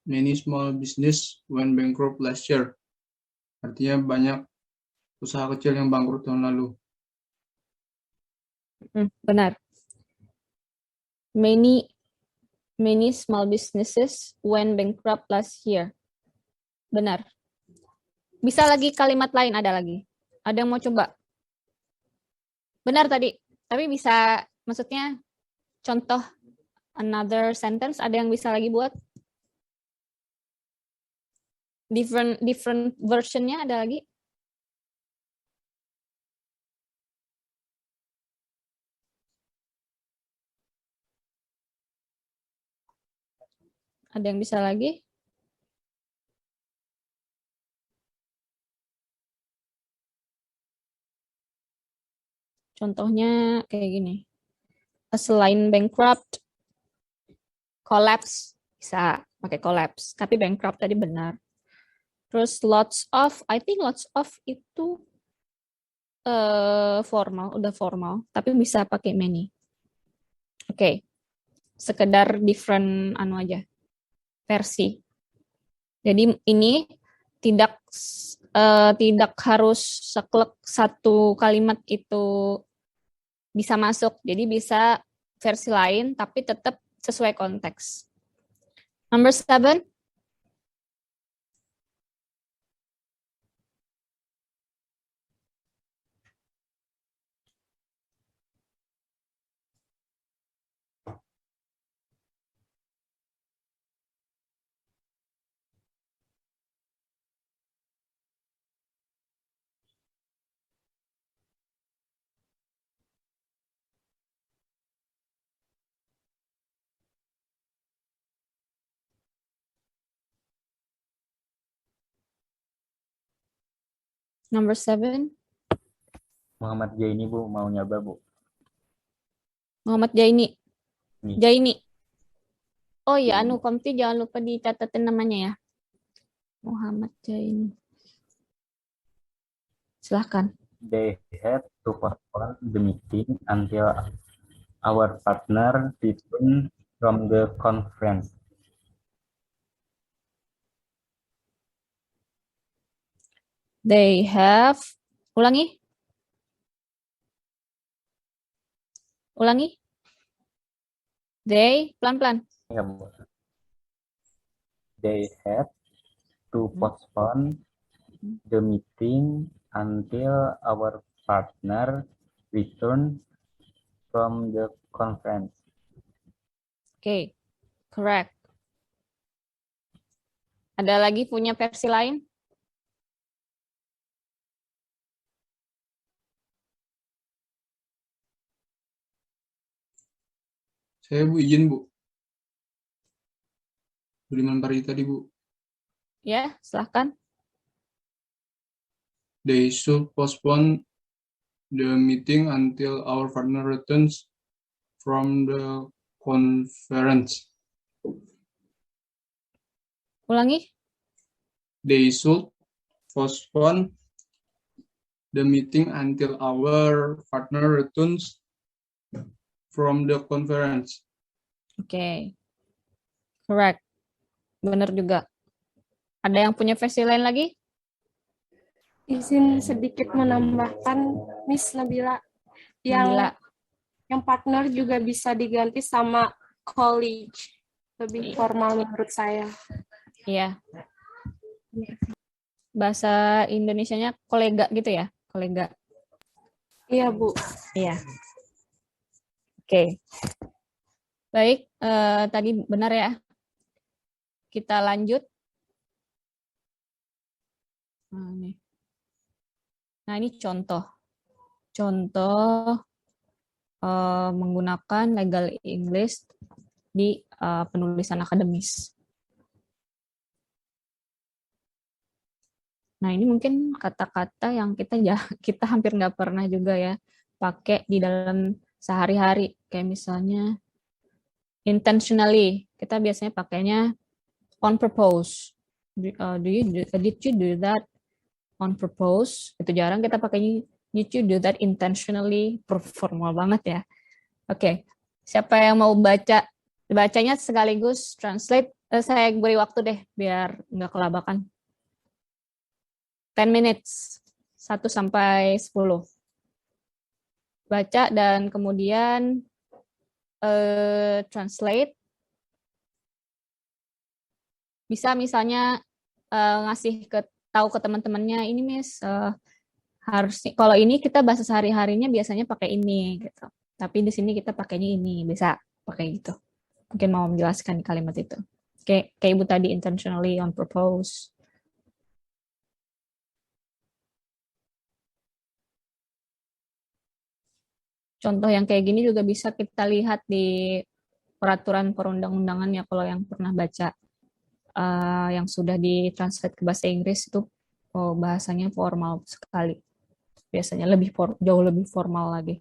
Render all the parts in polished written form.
Many small business went bankrupt last year. Artinya banyak usaha kecil yang bangkrut tahun lalu. Benar. Many small businesses went bankrupt last year. Benar. Bisa lagi kalimat lain, ada lagi. Ada yang mau coba? Benar tadi. Tapi bisa, maksudnya contoh another sentence, ada yang bisa lagi buat? Different versionnya ada lagi? Ada yang bisa lagi? Contohnya kayak gini. Selain bankrupt, collapse, bisa pakai collapse. Tapi bankrupt tadi benar. Terus lots of, I think lots of itu formal, udah formal. Tapi bisa pakai many. Oke. Sekedar different aja. Versi. Jadi ini tidak harus seklek satu kalimat itu bisa masuk. Jadi bisa versi lain tapi tetap sesuai konteks. Number 7. Number 7. Muhammad Jaini, Bu, mau nyoba, Bu. Muhammad Jaini. Jaini. Oh ya, Komti jangan lupa dicatatin namanya ya. Muhammad Jaini. Silahkan. They had to postpone the meeting until our partner returned from the conference. They have, ulangi. They, pelan-pelan. Ya, Bu. They had to postpone the meeting until our partner returned from the conference. Okay, correct. Ada lagi punya versi lain? Saya, Bu, izin, Bu. Budiman Parita tadi, Bu. Ya, silahkan. They should postpone the meeting until our partner returns from the conference. Ulangi. They should postpone the meeting until our partner returns from the conference. Oke. Correct. Benar juga. Ada yang punya versi lain lagi? Izin sedikit menambahkan, Miss Nabila. Yang partner juga bisa diganti sama college. Lebih formal menurut saya. Iya. Bahasa Indonesianya kolega gitu ya? Kolega. Iya, Bu. Iya. Oke. Baik, tadi benar ya. Kita lanjut. Nah, ini contoh. Contoh menggunakan legal English di penulisan akademis. Nah, ini mungkin kata-kata yang kita hampir nggak pernah juga ya pakai di dalam sehari-hari. Kayak misalnya intentionally, kita biasanya pakainya on purpose. Did you do that on purpose? Itu jarang kita pakainya did you do that intentionally? Formal banget ya. Oke, siapa yang mau baca Bacanya sekaligus translate. Saya beri waktu deh biar nggak kelabakan. 10 minutes. 1 sampai 10. Baca dan kemudian translate. Bisa misalnya ngasih tahu ke teman-temannya, ini Miss, harus kalau ini kita bahasa sehari-harinya biasanya pakai ini gitu. Tapi di sini kita pakainya ini, bisa pakai gitu. Mungkin mau menjelaskan kalimat itu. Kayak Ibu tadi, intentionally on purpose. Contoh yang kayak gini juga bisa kita lihat di peraturan perundang-undangan ya, kalau yang pernah baca yang sudah ditranslate ke bahasa Inggris itu bahasanya formal sekali. Biasanya jauh lebih formal lagi.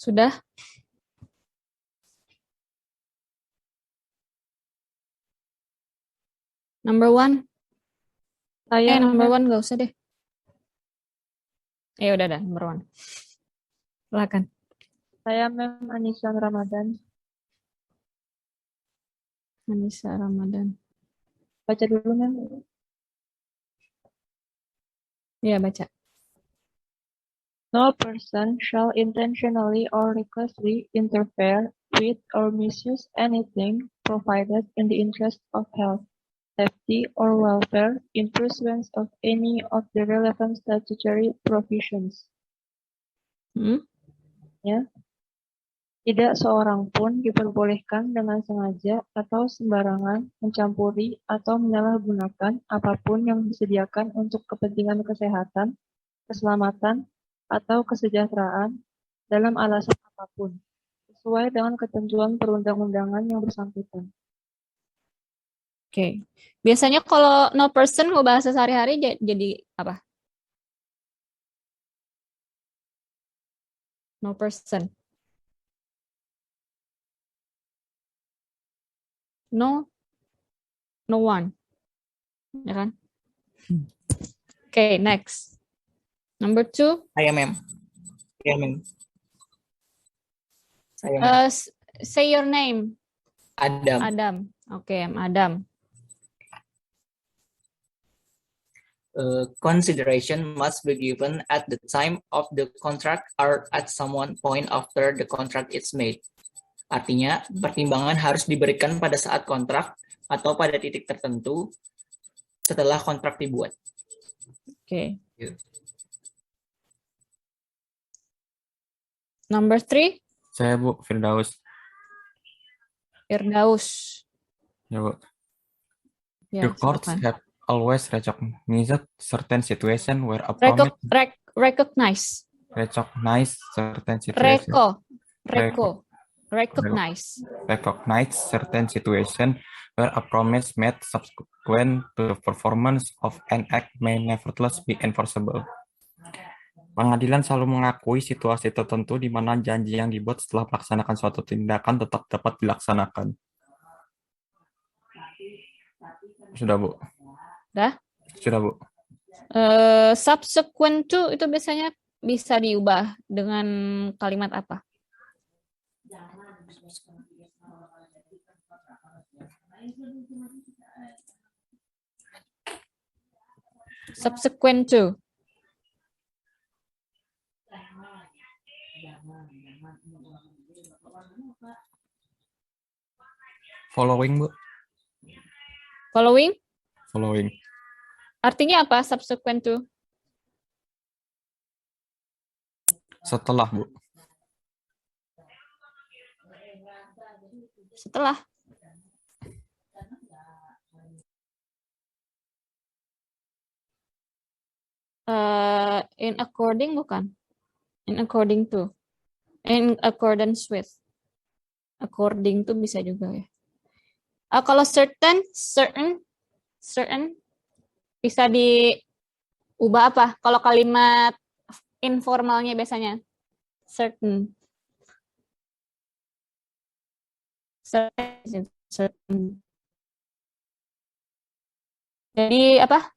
Sudah? Number one? Number one nggak usah deh. Udah, number one. Silakan. Saya Mem Anissa Ramadan. Anissa Ramadan. Baca dulu, Mem. Iya, baca. No person shall intentionally or recklessly interfere with or misuse anything provided in the interest of health, safety, or welfare in pursuance of any of the relevant statutory provisions. Ya. Tidak seorang pun diperbolehkan dengan sengaja atau sembarangan mencampuri atau menyalahgunakan apapun yang disediakan untuk kepentingan kesehatan, keselamatan, atau kesejahteraan dalam alasan apapun, sesuai dengan ketentuan perundang-undangan yang bersangkutan. Oke. Biasanya kalau no person mau bahasa sehari-hari jadi apa? No person. No one. Ya kan? Oke, next. Number two. Saya, Mem. Ya, Mem. Saya, Mem. Say your name. Adam. Adam. Oke, Adam. Consideration must be given at the time of the contract or at some point after the contract is made. Artinya, pertimbangan harus diberikan pada saat kontrak atau pada titik tertentu setelah kontrak dibuat. Oke. Number three. Saya, Bu, Firdaus. Firdaus. Ya, Bu. Ya, The courts silakan. have always recognized certain situation where a promise Recognize. recognize certain situation recognize certain situation where a promise made subsequent to the performance of an act may nevertheless be enforceable. Pengadilan selalu mengakui situasi tertentu di mana janji yang dibuat setelah melaksanakan suatu tindakan tetap dapat dilaksanakan. Sudah, Bu. Dah? Sudah, Bu. Subsequent to itu biasanya bisa diubah dengan kalimat apa? Subsequent to. Following, Bu. Following. Artinya apa subsequent to? Setelah, Bu. Setelah. In according bukan? In according to. In accordance with. According to bisa juga ya. Kalau certain bisa diubah apa? Kalau kalimat informalnya biasanya certain. Jadi apa?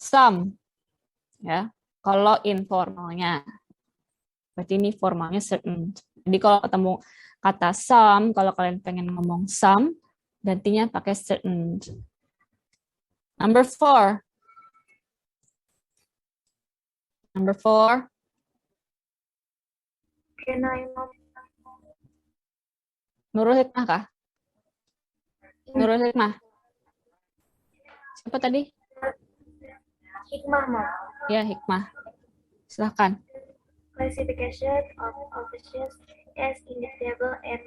Some. Ya. Kalau informalnya. Berarti ini formalnya certain. Jadi kalau ketemu kata some, kalau kalian pengen ngomong some, gantinya pakai certain. Number four. Can I Nurul Hikmah kah? Nurul Hikmah. Siapa tadi? Hikmah, Mom. Ya, Hikmah. Silahkan. Classification of officials as indictable and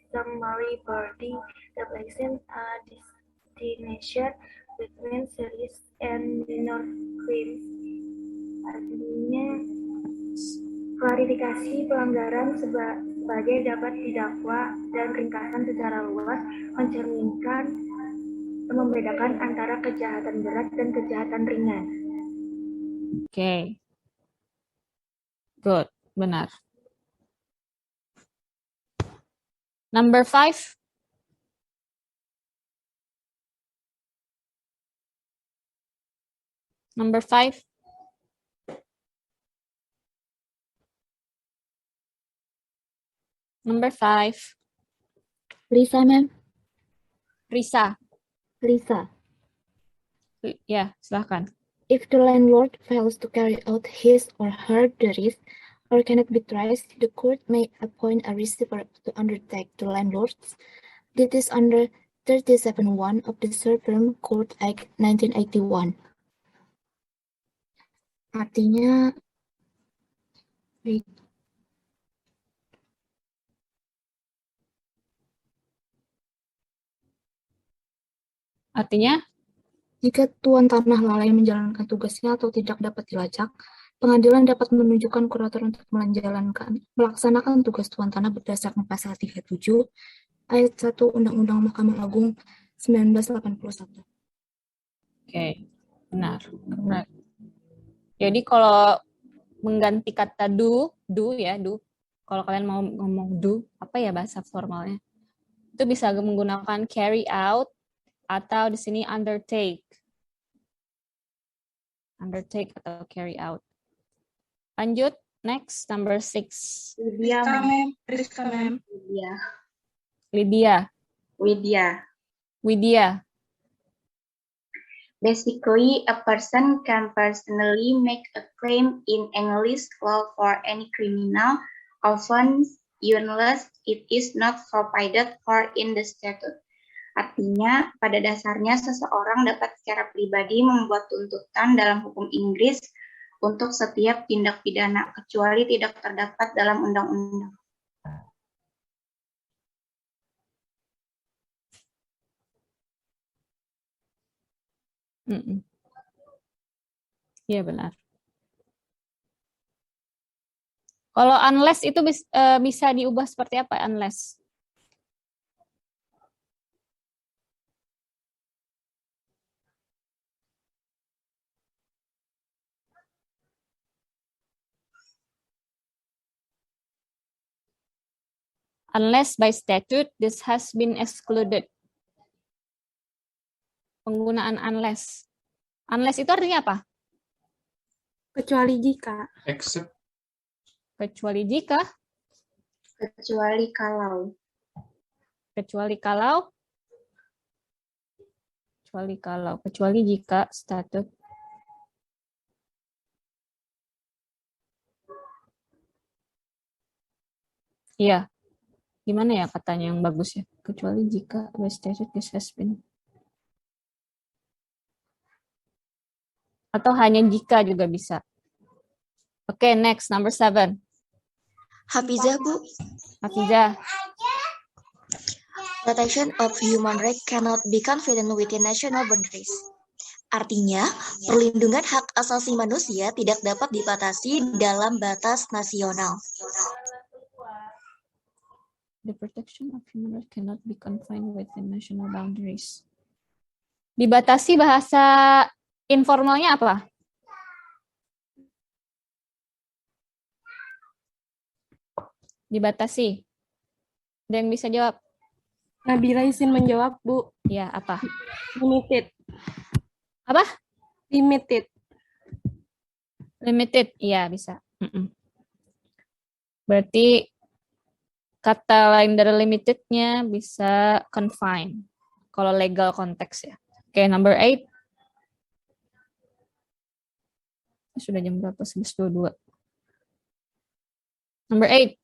summary body replacing a distinction between serious and minor crimes. Artinya, klarifikasi pelanggaran sebagai dapat didakwa dan ringkasan secara luas mencerminkan membedakan antara kejahatan berat dan kejahatan ringan. Oke. Good, benar. Number 5. Number 5. Number 5. Lisa, ma'am. Risa. Lisa. Ya, silahkan. If the landlord fails to carry out his or her duties or cannot be traced, the court may appoint a receiver to undertake the landlord's duties under 37(1) of the Supreme Court Act 1981. Artinya, Artinya, jika tuan tanah lalai menjalankan tugasnya atau tidak dapat dilacak, pengadilan dapat menunjukkan kurator untuk melaksanakan tugas tuan tanah berdasarkan pasal 37 ayat 1 Undang-Undang Mahkamah Agung 1981. Oke, benar. Jadi kalau mengganti kata do ya, do. Kalau kalian mau ngomong do, apa ya bahasa formalnya? Itu bisa menggunakan carry out atau di sini undertake. Undertake atau carry out. Lanjut, next, number 6. Lydia, ma'am. Lydia. Widya. Basically, a person can personally make a claim in English law for any criminal offense unless it is not provided for in the statute. Artinya, pada dasarnya seseorang dapat secara pribadi membuat tuntutan dalam hukum Inggris untuk setiap tindak pidana, kecuali tidak terdapat dalam undang-undang. Iya, benar. Kalau unless itu bisa diubah seperti apa, unless? Unless by statute this has been excluded. Penggunaan unless. Unless itu artinya apa? Kecuali jika. Except. Kecuali jika. Kecuali kalau. Kecuali kalau. Kecuali kalau. Kecuali jika statute. Iya. Gimana ya katanya yang bagus ya? Kecuali jika by statute this has been. Atau hanya jika juga bisa. Oke, next, number 7. Hafizah, Bu. Hafizah. Protection of human rights cannot be confined within national boundaries. Artinya, perlindungan hak asasi manusia tidak dapat dibatasi dalam batas nasional. The protection of human rights cannot be confined within national boundaries. Dibatasi bahasa informalnya apa? Dibatasi. Ada yang bisa jawab? Nabila izin menjawab, Bu. Ya, apa? Limited. Apa? Limited. Limited. Iya, bisa. Berarti kata lain dari limited-nya bisa confine. Kalau legal konteks ya. Oke, number 8. Sudah jam berapa? 11.22. Number 8.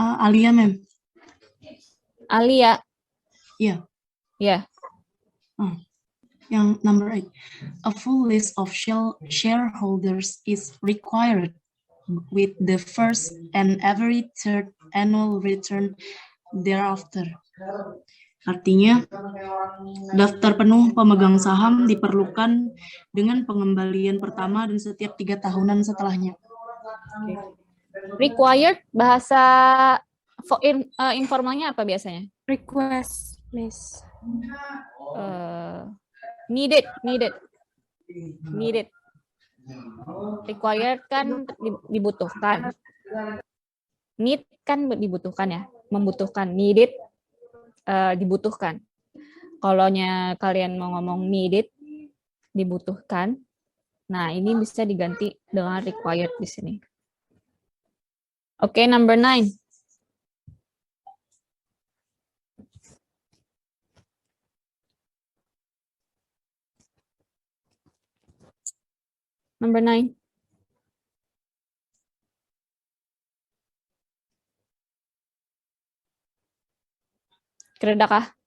Alia, ma'am. Alia. Iya. Ya. Yang number 8. A full list of shareholders is required with the first and every third annual return thereafter. Artinya, daftar penuh pemegang saham diperlukan dengan pengembalian pertama dan setiap 3 tahunan setelahnya. Required, bahasa informalnya apa biasanya? Request, Miss. Needed. Required kan dibutuhkan. Need kan dibutuhkan ya, membutuhkan. Needed dibutuhkan. Kalaunya kalian mau ngomong needed, dibutuhkan. Nah, ini bisa diganti dengan required di sini. Oke, number 9. Number 9. Keredakah?